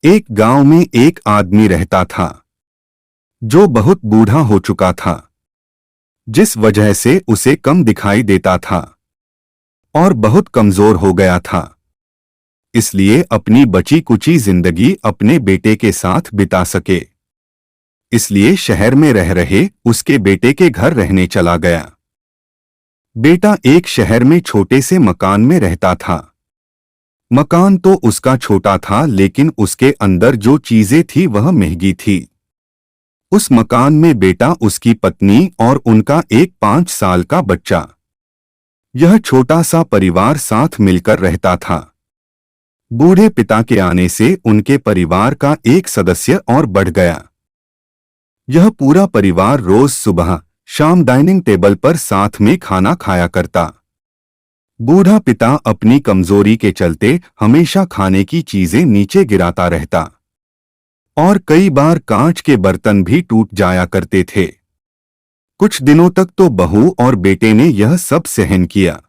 एक गांव में एक आदमी रहता था जो बहुत बूढ़ा हो चुका था, जिस वजह से उसे कम दिखाई देता था और बहुत कमजोर हो गया था। इसलिए अपनी बची कुची जिंदगी अपने बेटे के साथ बिता सके, इसलिए शहर में रह रहे उसके बेटे के घर रहने चला गया। बेटा एक शहर में छोटे से मकान में रहता था। मकान तो उसका छोटा था, लेकिन उसके अंदर जो चीजें थी वह महंगी थी। उस मकान में बेटा, उसकी पत्नी और उनका एक 5 साल का बच्चा, यह छोटा सा परिवार साथ मिलकर रहता था। बूढ़े पिता के आने से उनके परिवार का एक सदस्य और बढ़ गया। यह पूरा परिवार रोज सुबह शाम डाइनिंग टेबल पर साथ में खाना खाया करता। बूढ़ा पिता अपनी कमजोरी के चलते हमेशा खाने की चीजें नीचे गिराता रहता और कई बार कांच के बर्तन भी टूट जाया करते थे। कुछ दिनों तक तो बहू और बेटे ने यह सब सहन किया,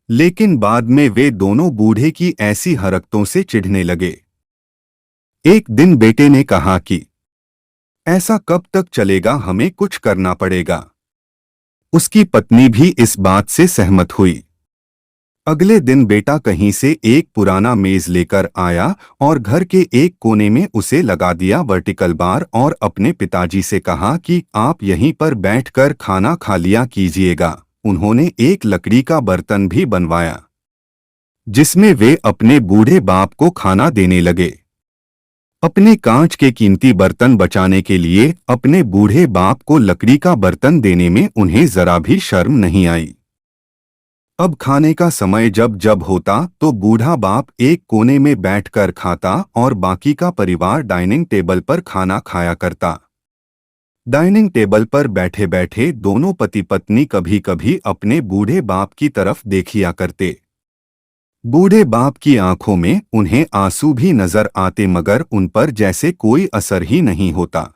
लेकिन बाद में वे दोनों बूढ़े की ऐसी हरकतों से चिढ़ने लगे। एक दिन बेटे ने कहा कि ऐसा कब तक चलेगा, हमें कुछ करना पड़ेगा। उसकी पत्नी भी इस बात से सहमत हुई। अगले दिन बेटा कहीं से एक पुराना मेज लेकर आया और घर के एक कोने में उसे लगा दिया वर्टिकल बार और अपने पिताजी से कहा कि आप यहीं पर बैठकर खाना खा लिया कीजिएगा। उन्होंने एक लकड़ी का बर्तन भी बनवाया जिसमें वे अपने बूढ़े बाप को खाना देने लगे। अपने कांच के कीमती बर्तन बचाने के लिए अपने बूढ़े बाप को लकड़ी का बर्तन देने में उन्हें जरा भी शर्म नहीं आई। अब खाने का समय जब जब होता तो बूढ़ा बाप एक कोने में बैठकर खाता और बाकी का परिवार डाइनिंग टेबल पर खाना खाया करता। डाइनिंग टेबल पर बैठे बैठे दोनों पति पत्नी कभी कभी अपने बूढ़े बाप की तरफ देखिया करते। बूढ़े बाप की आंखों में उन्हें आंसू भी नजर आते, मगर उन पर जैसे कोई असर ही नहीं होता।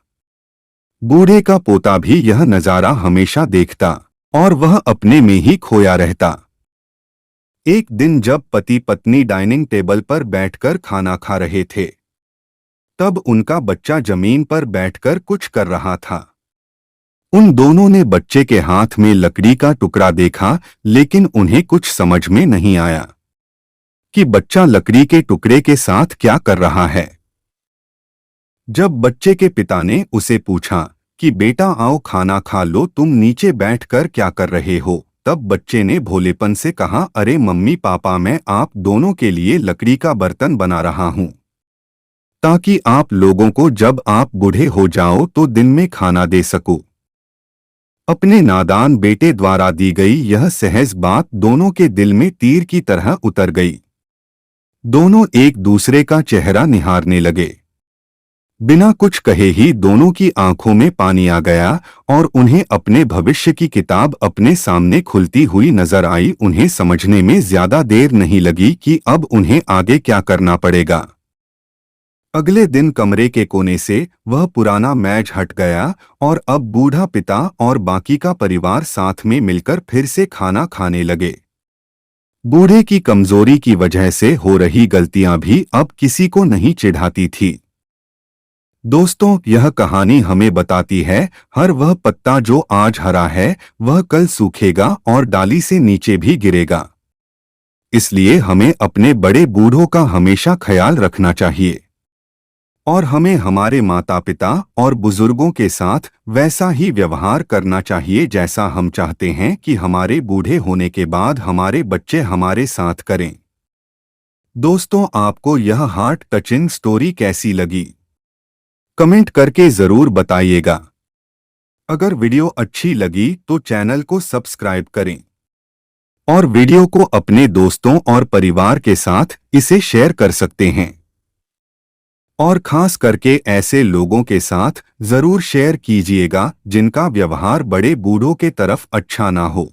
बूढ़े का पोता भी यह नजारा हमेशा देखता और वह अपने में ही खोया रहता। एक दिन जब पति पत्नी डाइनिंग टेबल पर बैठकर खाना खा रहे थे, तब उनका बच्चा जमीन पर बैठकर कुछ कर रहा था। उन दोनों ने बच्चे के हाथ में लकड़ी का टुकड़ा देखा, लेकिन उन्हें कुछ समझ में नहीं आया कि बच्चा लकड़ी के टुकड़े के साथ क्या कर रहा है। जब बच्चे के पिता ने उसे पूछा कि बेटा आओ खाना खा लो, तुम नीचे बैठकर क्या कर रहे हो, तब बच्चे ने भोलेपन से कहा, अरे मम्मी पापा, मैं आप दोनों के लिए लकड़ी का बर्तन बना रहा हूं ताकि आप लोगों को जब आप बूढ़े हो जाओ तो दिन में खाना दे सकूं। अपने नादान बेटे द्वारा दी गई यह सहज बात दोनों के दिल में तीर की तरह उतर गई। दोनों एक दूसरे का चेहरा निहारने लगे। बिना कुछ कहे ही दोनों की आंखों में पानी आ गया और उन्हें अपने भविष्य की किताब अपने सामने खुलती हुई नजर आई। उन्हें समझने में ज्यादा देर नहीं लगी कि अब उन्हें आगे क्या करना पड़ेगा। अगले दिन कमरे के कोने से वह पुराना मेज हट गया और अब बूढ़ा पिता और बाकी का परिवार साथ में मिलकर फिर से खाना खाने लगे। बूढ़े की कमजोरी की वजह से हो रही गलतियां भी अब किसी को नहीं चिढ़ाती थी। दोस्तों, यह कहानी हमें बताती है, हर वह पत्ता जो आज हरा है वह कल सूखेगा और डाली से नीचे भी गिरेगा। इसलिए हमें अपने बड़े बूढ़ों का हमेशा ख्याल रखना चाहिए और हमें हमारे माता पिता और बुजुर्गों के साथ वैसा ही व्यवहार करना चाहिए जैसा हम चाहते हैं कि हमारे बूढ़े होने के बाद हमारे बच्चे हमारे साथ करें। दोस्तों, आपको यह हार्ट टचिंग स्टोरी कैसी लगी, कमेंट करके जरूर बताइएगा। अगर वीडियो अच्छी लगी तो चैनल को सब्सक्राइब करें और वीडियो को अपने दोस्तों और परिवार के साथ इसे शेयर कर सकते हैं और खास करके ऐसे लोगों के साथ जरूर शेयर कीजिएगा जिनका व्यवहार बड़े बूढ़ों के तरफ अच्छा ना हो।